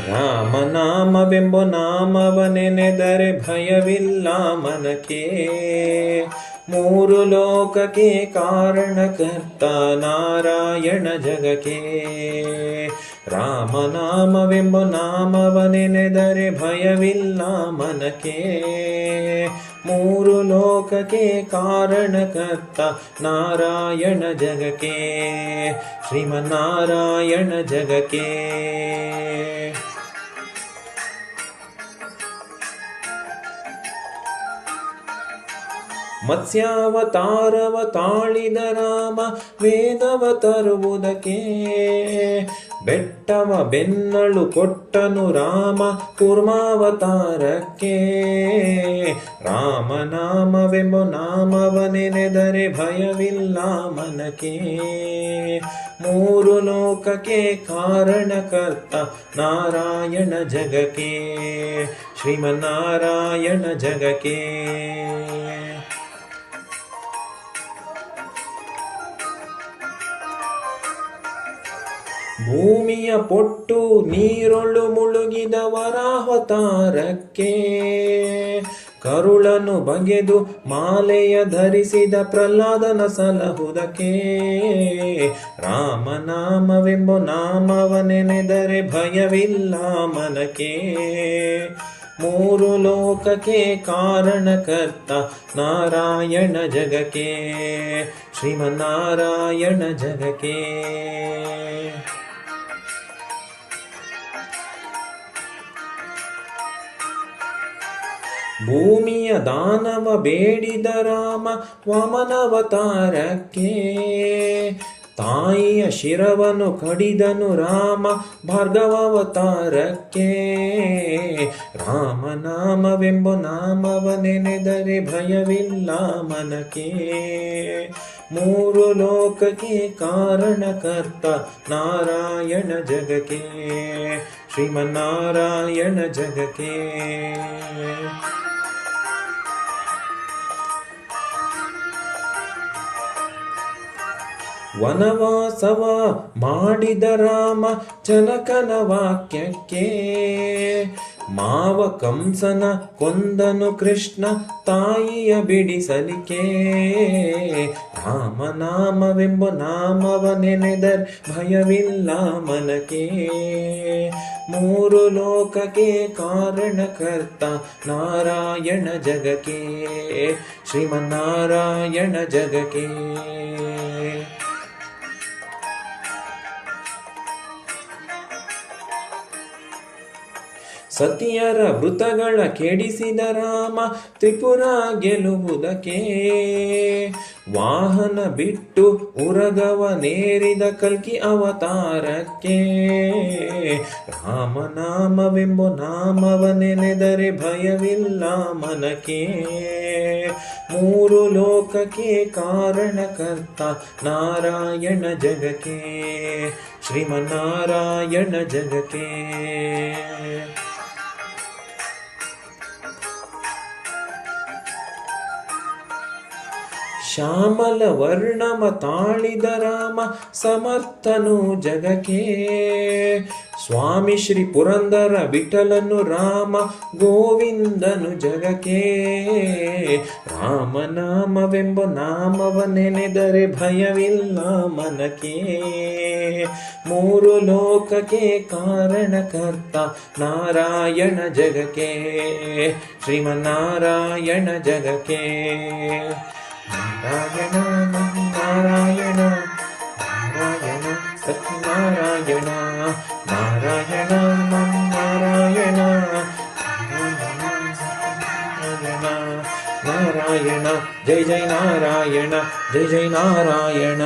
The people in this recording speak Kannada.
ರಾಮನಾಮವೆಂಬ ನಾಮವ ನೆನೆದರೆ ಭಯವಿಲ್ಲ ಮನಕ್ಕೆ. ಮೂರು ಲೋಕಕ್ಕೆ ಕಾರಣಕರ್ತ ನಾರಾಯಣ ಜಗಕ್ಕೆ. ರಾಮನಾಮವೆಂಬ ನಾಮವ ನೆನೆದರೆ ಭಯವಿಲ್ಲ ಮನಕ್ಕೆ. ಮೂರು ಲೋಕಕ್ಕೆ ಕಾರಣಕರ್ತ ನಾರಾಯಣ ಜಗಕ್ಕೆ. ಶ್ರೀಮನ್ನಾರಾಯಣ ಜಗಕ್ಕೆ. ಮತ್ಸ್ಯಾವತಾರವ ತಾಳಿದ ರಾಮ ವೇದವ ತರುವುದಕ್ಕೆ. ಬೆಟ್ಟವ ಬೆನ್ನಳು ಕೊಟ್ಟನು ರಾಮ ಕೂರ್ಮಾವತಾರಕ್ಕೆ. ರಾಮನಾಮವೆಂಬ ನಾಮವ ನೆನೆದರೆ ಭಯವಿಲ್ಲ ಮನಕ್ಕೆ. ಮೂರು ಲೋಕಕ್ಕೆ ಕಾರಣಕರ್ತ ನಾರಾಯಣ ಜಗಕ್ಕೆ. ಶ್ರೀಮನ್ನಾರಾಯಣ ಜಗಕ್ಕೆ. ಭೂಮಿಯ ಪೊಟ್ಟು ನೀರೊಳು ಮುಳುಗಿದ ವರಾವತಾರಕ್ಕೆ. ಕರುಳನು ಬಗೆದು ಮಾಲೆಯ ಧರಿಸಿದ ಪ್ರಹ್ಲಾದನ ಸಲಹುದಕ್ಕೆ. ರಾಮನಾಮವೆಂಬ ನಾಮವ ನೆನೆದರೆ ಭಯವಿಲ್ಲ ಮನಕ್ಕೆ. ಮೂರು ಲೋಕಕ್ಕೆ ಕಾರಣಕರ್ತ ನಾರಾಯಣ ಜಗಕ್ಕೆ. ಶ್ರೀಮನ್ನಾರಾಯಣ ಜಗಕ್ಕೆ. ಭೂಮಿಯ ದಾನವ ಬೇಡಿದ ರಾಮ ವಾಮನವತಾರಕ್ಕೆ. ತಾಯಿಯ ಶಿರವನ್ನು ಕಡಿದನು ರಾಮ ಭಾರ್ಗವಾವತಾರಕ್ಕೆ. ರಾಮನಾಮವೆಂಬ ನಾಮವ ನೆನೆದರೆ ಭಯವಿಲ್ಲ ಮನಕ್ಕೆ. ಮೂರು ಲೋಕಕ್ಕೆ ಕಾರಣಕರ್ತ ನಾರಾಯಣ ಜಗಕ್ಕೆ. ಶ್ರೀಮನ್ನಾರಾಯಣ ಜಗಕ್ಕೆ. ವನವಾಸವ ಮಾಡಿದ ರಾಮ ಜನಕನ ವಾಕ್ಯಕ್ಕೆ. ಮಾವ ಕಂಸನ ಕೊಂದನು ಕೃಷ್ಣ ತಾಯಿಯ ಬಿಡಿಸಲಿಕ್ಕೆ. ರಾಮನಾಮವೆಂಬ ನಾಮವ ನೆನೆದರೆ ಭಯವಿಲ್ಲ ಮನಕ್ಕೆ. ಮೂರು ಲೋಕಕ್ಕೆ ಕಾರಣಕರ್ತ ನಾರಾಯಣ ಜಗಕ್ಕೆ. ಶ್ರೀಮನ್ನಾರಾಯಣ ಜಗಕ್ಕೆ. ಸತಿಯರ ವೃತಗಳ ಕೆಡಿಸಿದ ರಾಮ ತ್ರಿಪುರ ಗೆಲ್ಲುವುದಕ್ಕೆ. ವಾಹನ ಬಿಟ್ಟು ಉರಗವನೇರಿದ ಕಲ್ಕಿ ಅವತಾರಕ್ಕೆ. ರಾಮನಾಮವೆಂಬ ನಾಮವ ನೆನೆದರೆ ಭಯವಿಲ್ಲ ಮನಕ್ಕೆ. ಮೂರು ಲೋಕಕ್ಕೆ ಕಾರಣಕರ್ತ ನಾರಾಯಣ ಜಗಕ್ಕೆ. ಶ್ರೀಮನ್ನಾರಾಯಣ ಜಗಕ್ಕೆ. ಶ್ಯಾಮಲ ವರ್ಣವ ತಾಳಿದ ರಾಮ ಸಮರ್ಥನು ಜಗಕ್ಕೆ. ಸ್ವಾಮಿ ಶ್ರೀ ಪುರಂದರ ವಿಠಲನು ರಾಮ ಗೋವಿಂದನು ಜಗಕ್ಕೆ. ರಾಮನಾಮವೆಂಬ ನಾಮವ ನೆನೆದರೆ ಭಯವಿಲ್ಲ ಮನಕ್ಕೆ. ಮೂರು ಲೋಕಕ್ಕೆ ಕಾರಣಕರ್ತ ನಾರಾಯಣ ಜಗಕ್ಕೆ. ಶ್ರೀಮನ್ನಾರಾಯಣ ಜಗಕ್ಕೆ. ನಾರಾಯಣ ನಾರಾಯಣ ನಾರಾಯಣ ಸತ್ಯನಾರಾಯಣ ನಾರಾಯಣ ನಾರಾಯಣ ನಾರಾಯಣ ಜೈ ಜೈ ನಾರಾಯಣ ಜೈ ಜೈ ನಾರಾಯಣ.